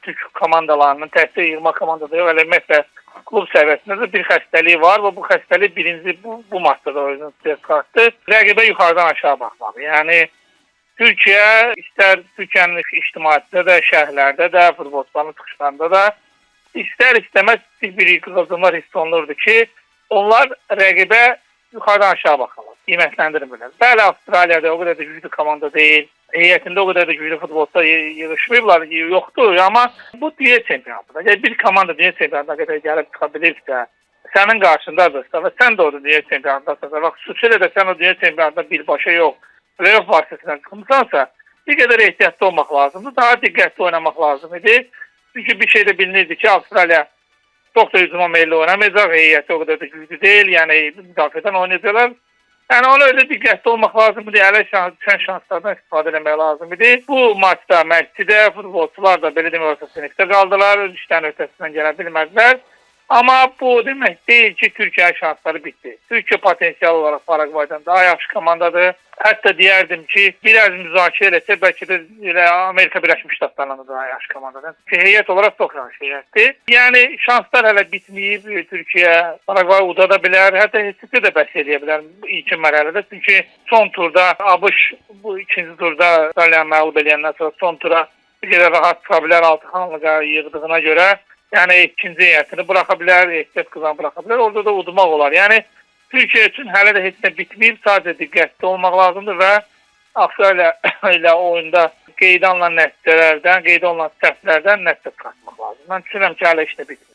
Türk komandalarının, təhsil yığma komandada yox, ümumiyyətlə klub səviyyəsində də bir xəstəlik var və bu xəstəlik birinci bu maçda da özünü çıxartdı. Rəqibə yuxarıdan aşağı baxmaq. Yəni Türkiyə istər Türkiyənin ictimaiyyətində də, şəhərlərdə də, futbolçuların çıxışlarında da istər-istəməz bir qızılcımlar hiss olunurdu ki, onlar rəqibə yuxarıdan aşağı baxırlar, qiymətləndirmirlər. Bəli, Avstraliyada o qədər də güclü komanda deyil, heyətində o qədər də güclü futbolçular yığışmayıblar, yoxdur. Amma bu dünya çempionatında, yəni bir komanda dünya çempionatına qədər gəlib çıxa bilirsə, sənin qarşındadırsa və sən də o dünya çempionatındasın və xüsusilə də sən o dünya çempionatında birbaşa yox, playoff vasitəsindən çıxmısansa, bir qədər ehtiyatlı olmaq lazımdır, daha diqqətli oynamaq lazım idi. Çünki bir şey də bilinirdi ki, Avstraliya çox da hücuma meyilli oynamayacaq, heyəti o qədər də güclü deyil, yəni müdafiədən oynayacaqlar. Yəni ona öyle diqqətli olmaq lazımdır, ələ düşən şanslardan istifadə etmək lazımdır. Bu maçda məşqçidə, futbolçular da belə demək orta sinifdə qaldılar, işlərin ötəsindən gələ bilmədilər. Amma bu demək deyil ki, Türkiyə şansları bitdi. Türkiyə potensial olaraq Paragvaydan daha yaxşı komandadır. Hətta deyərdim ki, biraz müzakirə eləsə, bəlkə də elə Amerika Birləşmiş Ştatlarla daha yaxşı komandadır. Çünki heyət olaraq çox yaxşı heyətdir. Yəni şanslar hələ bitməyib. Türkiyə Paragvay udada bilər, hətta heç də bəs edə bilər ilk mərhələdə. Çünki son turda ABŞ bu ikinci turda İtaliyanı məğlub edəndən sonra son tura bir qədər rahat çıxa bilər 6 xanlığa yığdığına görə. Yəni ikinci heyətini buraxa bilər, ehtiyat qızanı buraxa bilər, orada da udmaq olar. Yəni Türkiyə üçün hələ də heç nə bitməyib, sadəcə diqqətli olmaq lazımdır və Avstraliya ilə oyunda qeydə alınan nəticələrdən, qeydə alınan səhvlərdən nəticə çıxartmaq lazımdır. Mən düşünürəm ki, hələ heç nə bitməyib.